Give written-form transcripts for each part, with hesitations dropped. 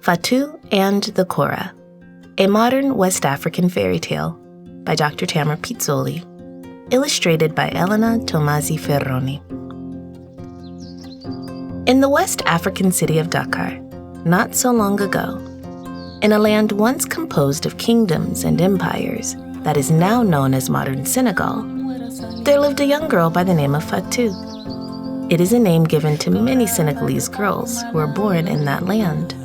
Fatou and the Kora, a modern West African fairy tale by Dr. Tamara Pizzoli, illustrated by Elena Tomasi Ferroni. In the West African city of Dakar, not so long ago, in a land once composed of kingdoms and empires that is now known as modern Senegal, there lived a young girl by the name of Fatou. It is a name given to many Senegalese girls who were born in that land.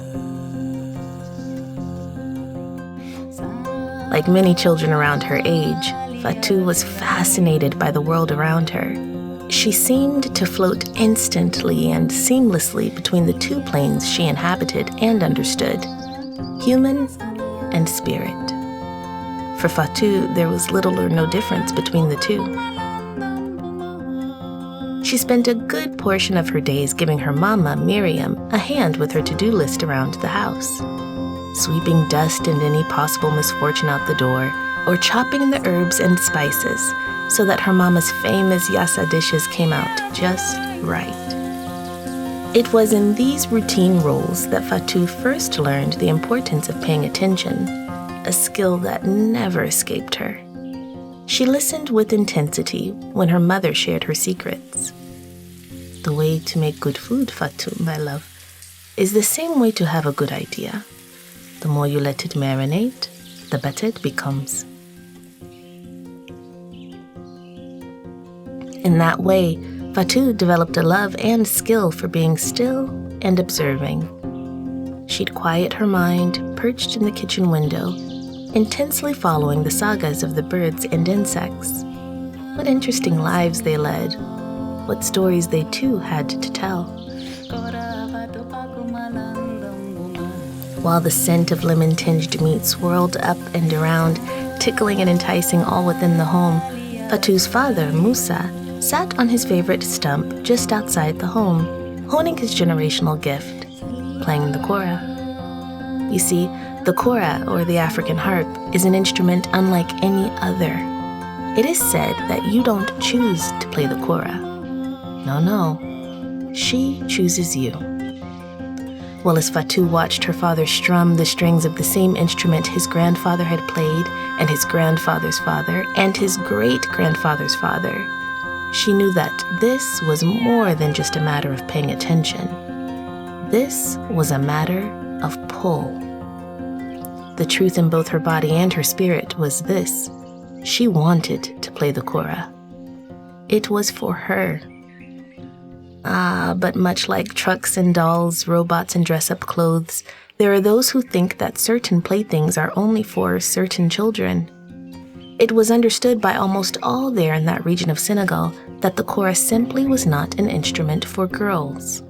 Like many children around her age, Fatou was fascinated by the world around her. She seemed to float instantly and seamlessly between the two planes she inhabited and understood, human and spirit. For Fatou, there was little or no difference between the two. She spent a good portion of her days giving her mama, Miriam, a hand with her to-do list around the house, sweeping dust and any possible misfortune out the door, or chopping the herbs and spices so that her mama's famous yassa dishes came out just right. It was in these routine roles that Fatou first learned the importance of paying attention, a skill that never escaped her. She listened with intensity when her mother shared her secrets. The way to make good food, Fatou, my love, is the same way to have a good idea. The more you let it marinate, the better it becomes. In that way, Fatou developed a love and skill for being still and observing. She'd quiet her mind, perched in the kitchen window, intensely following the sagas of the birds and insects. What interesting lives they led, what stories they too had to tell. While the scent of lemon-tinged meat swirled up and around, tickling and enticing all within the home, Fatou's father, Musa, sat on his favorite stump just outside the home, honing his generational gift, playing the Kora. You see, the Kora, or the African harp, is an instrument unlike any other. It is said that you don't choose to play the Kora. No, she chooses you. Well, as Fatou watched her father strum the strings of the same instrument his grandfather had played, and his grandfather's father, and his great-grandfather's father, she knew that this was more than just a matter of paying attention. This was a matter of pull. The truth in both her body and her spirit was this: she wanted to play the Kora. It was for her. But much like trucks and dolls, robots and dress-up clothes, there are those who think that certain playthings are only for certain children. It was understood by almost all there in that region of Senegal that the Kora simply was not an instrument for girls.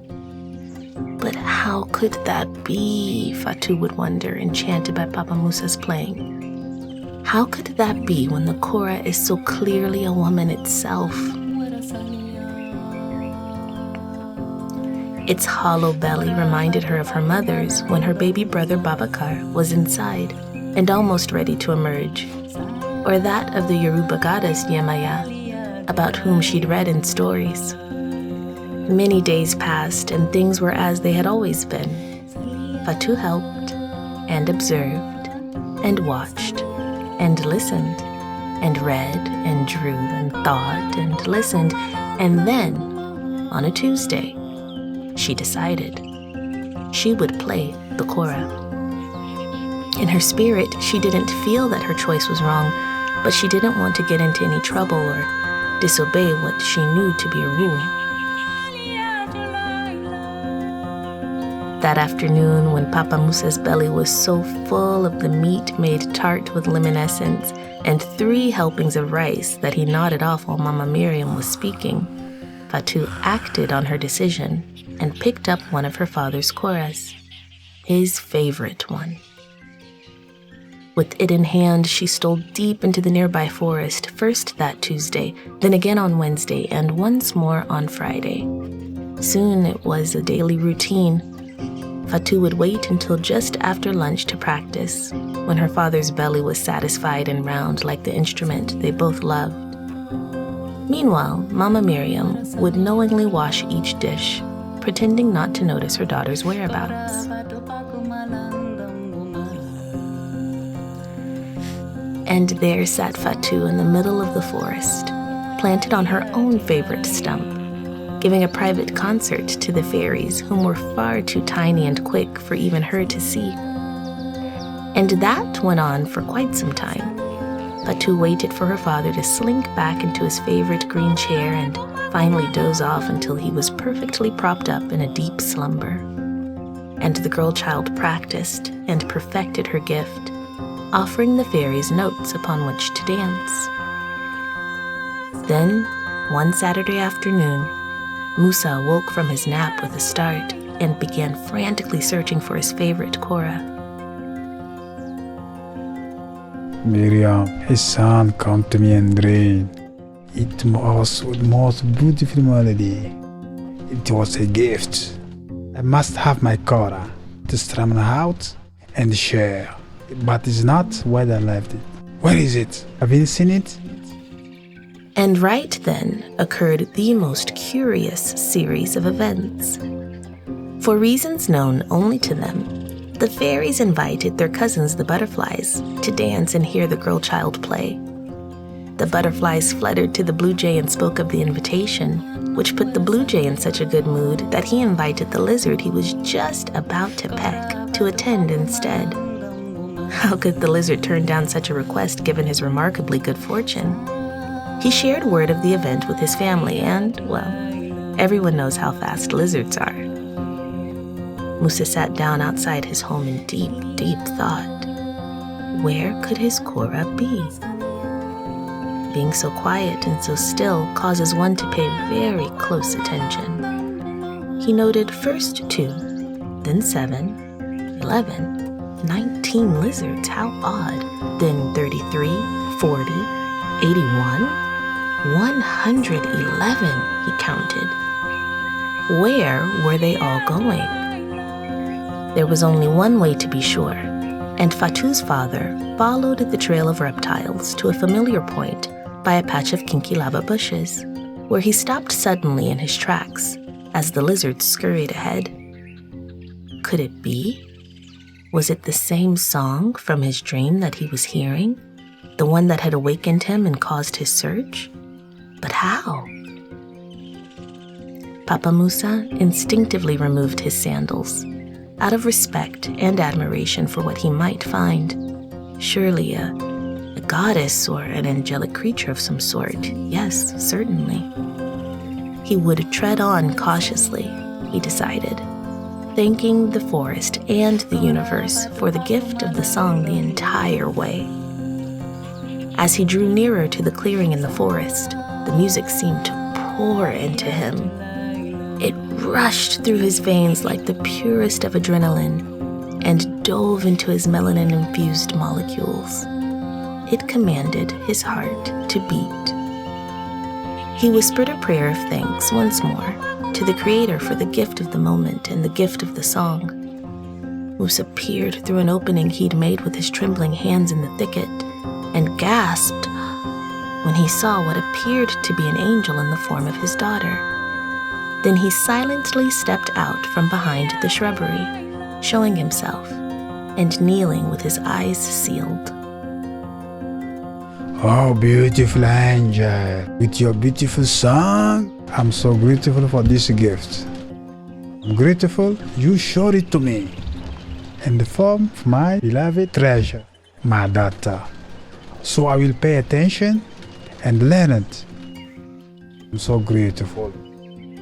But how could that be, Fatou would wonder, enchanted by Papa Musa's playing. How could that be when the Kora is so clearly a woman itself? Its hollow belly reminded her of her mother's when her baby brother Babacar was inside and almost ready to emerge, or that of the Yoruba goddess Yemaya, about whom she'd read in stories. Many days passed and things were as they had always been. Fatou helped and observed and watched and listened and read and drew and thought and listened, and then, on a Tuesday, she decided she would play the Kora. In her spirit, she didn't feel that her choice was wrong, but she didn't want to get into any trouble or disobey what she knew to be a rule. That afternoon, when Papa Musa's belly was so full of the meat made tart with lemon essence and 3 helpings of rice that he nodded off while Mama Miriam was speaking, Fatou acted on her decision and picked up one of her father's koras, his favorite one. With it in hand, she stole deep into the nearby forest, first that Tuesday, then again on Wednesday, and once more on Friday. Soon it was a daily routine. Fatou would wait until just after lunch to practice, when her father's belly was satisfied and round like the instrument they both loved. Meanwhile, Mama Miriam would knowingly wash each dish, pretending not to notice her daughter's whereabouts. And there sat Fatou in the middle of the forest, planted on her own favorite stump, giving a private concert to the fairies, whom were far too tiny and quick for even her to see. And that went on for quite some time. Fatou waited for her father to slink back into his favorite green chair and finally doze off until he was perfectly propped up in a deep slumber. And the girl child practiced and perfected her gift, offering the fairies notes upon which to dance. Then, one Saturday afternoon, Musa woke from his nap with a start and began frantically searching for his favorite Kora. Miriam, his son come to me and dream. It was the most beautiful melody. It was a gift. I must have my Kora to strum out and share. But it's not where I left it. Where is it? Have you seen it? And right then occurred the most curious series of events. For reasons known only to them, the fairies invited their cousins, the butterflies, to dance and hear the girl child play. The butterflies fluttered to the blue jay and spoke of the invitation, which put the blue jay in such a good mood that he invited the lizard he was just about to peck to attend instead. How could the lizard turn down such a request given his remarkably good fortune? He shared word of the event with his family and, well, everyone knows how fast lizards are. Musa sat down outside his home in deep, deep thought. Where could his Kora be? Being so quiet and so still causes one to pay very close attention. He noted first 2, then 7, 11, 19 lizards, how odd. Then 33, 40, 81, 111, he counted. Where were they all going? There was only one way to be sure, and Fatou's father followed the trail of reptiles to a familiar point by a patch of kinky lava bushes, where he stopped suddenly in his tracks as the lizards scurried ahead. Could it be? Was it the same song from his dream that he was hearing? The one that had awakened him and caused his search? But how? Papa Musa instinctively removed his sandals, out of respect and admiration for what he might find. Surely a goddess or an angelic creature of some sort. Yes, certainly. He would tread on cautiously, he decided, thanking the forest and the universe for the gift of the song the entire way. As he drew nearer to the clearing in the forest, the music seemed to pour into him. It rushed through his veins like the purest of adrenaline and dove into his melanin-infused molecules. It commanded his heart to beat. He whispered a prayer of thanks once more to the Creator for the gift of the moment and the gift of the song. Musa peered through an opening he'd made with his trembling hands in the thicket and gasped when he saw what appeared to be an angel in the form of his daughter. Then he silently stepped out from behind the shrubbery, showing himself and kneeling with his eyes sealed. Oh, beautiful angel, with your beautiful song, I'm so grateful for this gift. I'm grateful you showed it to me in the form of my beloved treasure, my daughter. So I will pay attention and learn it. I'm so grateful.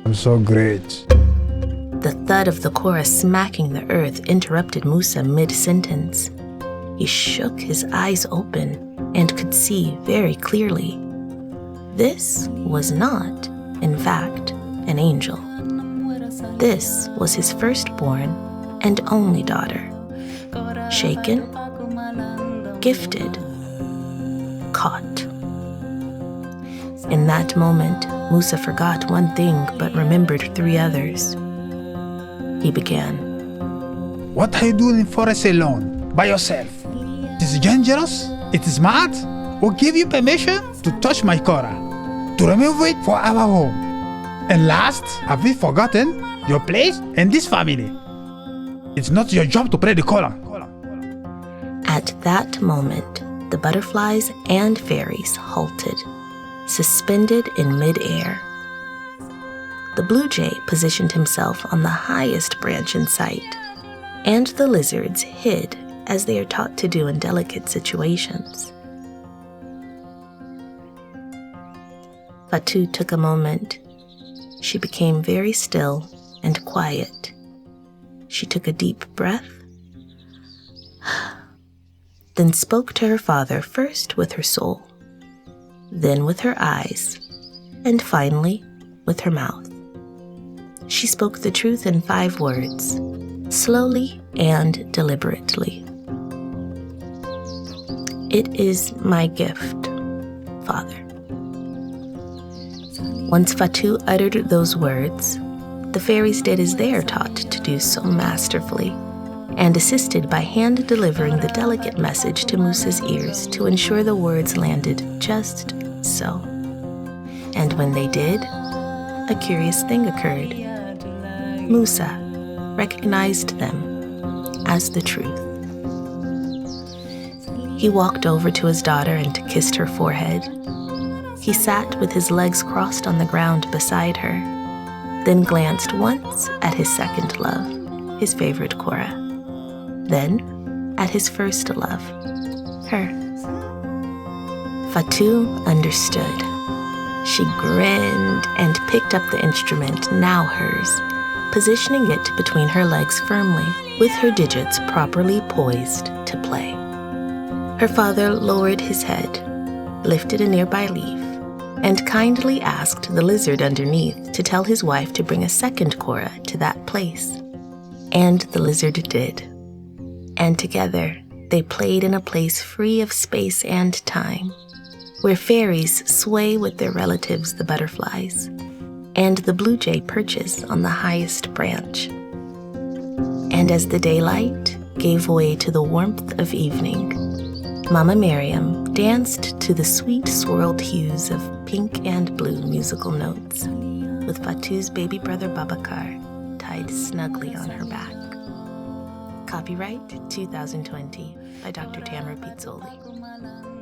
I'm so great. The thud of the Kora smacking the earth interrupted Musa mid-sentence. He shook his eyes open and could see very clearly. This was not, in fact, an angel. This was his firstborn and only daughter. Shaken, gifted, caught. In that moment, Musa forgot one thing but remembered 3 others. He began. What are you doing in forest alone, by yourself? It is dangerous? It is mad? Who gave you permission to touch my Kora? To remove it for our home? And last, have you forgotten your place in this family? It's not your job to play the Kora. At that moment, the butterflies and fairies halted, suspended in mid-air. The blue jay positioned himself on the highest branch in sight, and the lizards hid as they are taught to do in delicate situations. Fatou took a moment. She became very still and quiet. She took a deep breath, then spoke to her father first with her soul, then with her eyes, and finally with her mouth. She spoke the truth in 5 words, slowly and deliberately. "It is my gift, Father." Once Fatou uttered those words, the fairies did as they are taught to do so masterfully, and assisted by hand-delivering the delicate message to Musa's ears to ensure the words landed just so. And when they did, a curious thing occurred. Musa recognized them as the truth. He walked over to his daughter and kissed her forehead. He sat with his legs crossed on the ground beside her, then glanced once at his second love, his favorite Kora, then at his first love, her. Fatou understood. She grinned and picked up the instrument, now hers, positioning it between her legs firmly, with her digits properly poised to play. Her father lowered his head, lifted a nearby leaf, and kindly asked the lizard underneath to tell his wife to bring a second Kora to that place. And the lizard did. And together, they played in a place free of space and time, where fairies sway with their relatives, the butterflies, and the blue jay perches on the highest branch. And as the daylight gave way to the warmth of evening, Mama Miriam danced to the sweet swirled hues of pink and blue musical notes, with Fatou's baby brother Babacar tied snugly on her back. Copyright 2020 by Dr. Tamara Pizzoli.